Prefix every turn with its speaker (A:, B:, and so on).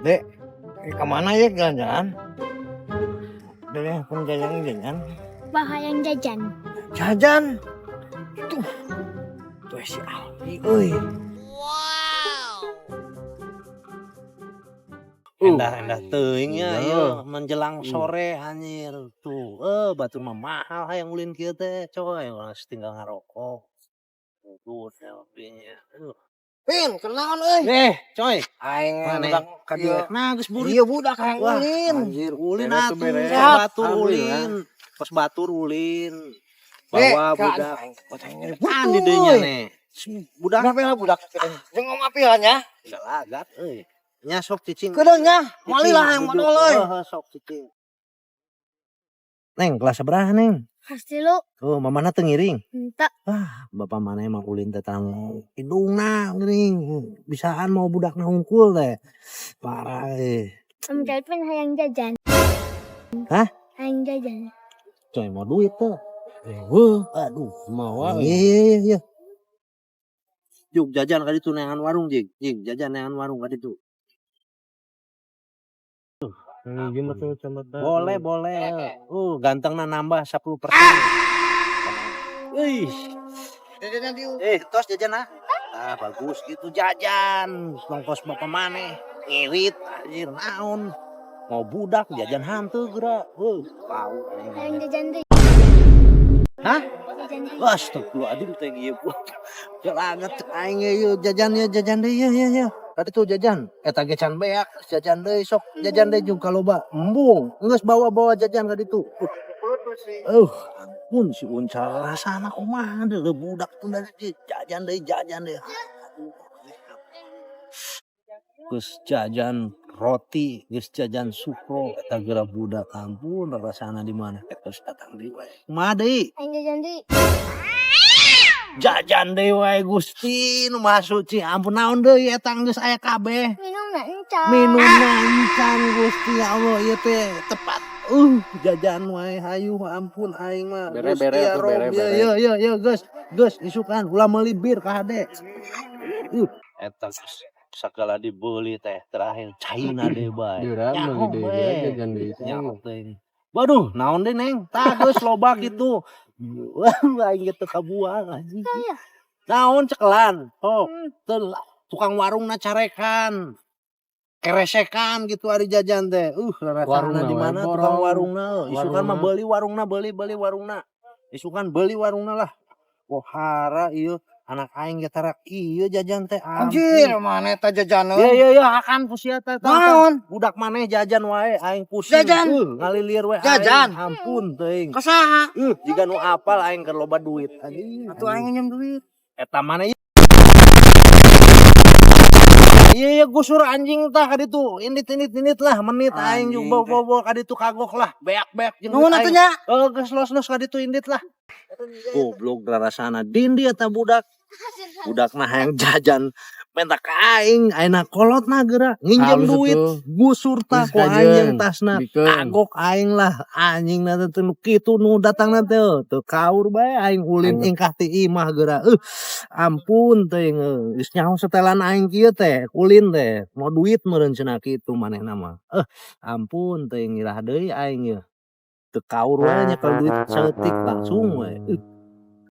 A: Dek, kemana ya jalan-jalan? Dari pun jajan-jajan.
B: Bahayang jajan.
A: Jajan. Tuh si Aldi, euy.
C: Endah teuingnya
A: Iya.
C: ieu menjelang sore anjir tuh. Batur mah mahal hayang ulin kieu teh coy, geus tinggal ngarokok. Tuh selfie-nya.
A: Pin, kenaon euy?
C: Coy,
A: Aing
C: maneh
A: budak
C: ka
A: ieu.
C: dieu. Nah, geus buri.
A: Iya budak hayang
C: Wah,
A: ulin.
C: anjir ulin
A: Beres tuh,
C: atuh.
A: beres.
C: Pas batur
A: Alhamdulillah.
C: ulin. Pas batur ulin.
A: Dek,
C: Bawa
A: kan
C: budak.
A: aing potong
C: Kan di dieu nya nih. Budak
A: Kenapa lah budak? Jeung om apilanya.
C: galagat euy. Nya sok cicing.
A: Kedeungnya,
C: Cicing,
A: mali lah yang
C: duduk.
A: modal euy.
C: Sok cicing. Neng, kelas sabaraha Neng?
B: Pasti lu
C: Oh, mamana teu ngiring.
B: minta
C: Bapak mana emang ulin teh tang hidungna geuning. Bisaan mau budakna hungkul teh. Parah
B: om telepon hayang jajan.
C: Hah?
B: Hayang jajan.
C: Coy mau duit tuh.
A: Aduh, mau
C: Iya. Juk jajan ka ditu neangan warung jing. Jing jajan neangan warung ka ditu. Boleh. Gantengna nambah 10%. Wih.
A: jajan diu.
C: Tos jajan ah. Bagus gitu jajan. Nongkos bapak maneh. Ngirit anjir naon. Mau budak jajan hantu geura. Pau.
B: Hayang jajan deh.
C: Hah?
B: Jajan deh.
C: Astagfirullahaladzim teh ieu. Jalaget aing ieu jajan deui ya. Tadi tuh jajan. Eta ge can beak jajan deui sok jajan deui jeung kaloba. Embung. Geus bawa jajan ka ditu. Ampun si Uncal rasana kumaha deui budak tuh dari jajan deui. Geus jajan roti, geus jajan sukro eta geura budak ampun rasana di mana terus datang deui we. Kumaha deui?
B: Hayang jajan deh.
C: Jajan deui wae Gusti nu Maha Suci. Ampun naon deui eta geus aya kabeh.
B: Minumna encan.
C: Minumna encan Gusti Allah ieu teh tepat. Jajan wae hayu ampun aing mah.
A: Bere-bere
C: Gusti ya
A: atuh,
C: Rob.
A: bere-bere.
C: Iya geus isukan ulah meuli bir ka hade. Eta segala dibeli teh terakhir China deui bae.
A: Diurang meuli deui jajan deui.
C: Nyaho teh. Waduh, naon deh Neng? Tah geus loba gitu. Wah, aing teu kabuang anjing. Naon cekelan? Teu tukang warungna carekan. Keresekan gitu ari jajan teh. Rasana di mana tukang warungna? Isukan mah beuli warungna, beuli warungna. Isukan beuli warungna lah. Pohara ieu anak aing ge tarak ieu jajan teh.
A: Anjir, mana eta jajan euy?
C: Iya akan pusia teh.
A: Naon?
C: Budak maneh jajan wae aing pusing.
A: Jajan?
C: Ngalilir we
A: Jajan?
C: aing. Ampun teuing.
A: Kasaha?
C: Jiga nu apal aing keur loba duit. Anjing.
A: Atuh aing nginjem duit.
C: Eta maneh Iya gusur anjing tah ka ditu. Indit lah menit aing
A: Anjing
C: juga bawa ka ditu kagok lah. Beak jeung
A: Nuhun atuh nya.
C: geus los ka ditu indit lah. Goblok rasana dindi eta budak. Budakna hayang jajan minta ka aing ayeuna kolotna geura nginjem
A: Halus
C: duit
A: atuh.
C: gusur tah ku
A: Geus
C: anjing
A: kajeun.
C: tasna
A: Bikeun.
C: kagok aing lah anjingna teh nu kitu nu datangna teh teu kaur bae aing ulin ingkah ti imah geura ampun teuing geus nyaho setelan aing kieu teh ulin teh mau duit meureun cenah kitu manehna mah ampun teuing irah deui aing ieu teu kaur wae nya kalau duit saeutik langsung we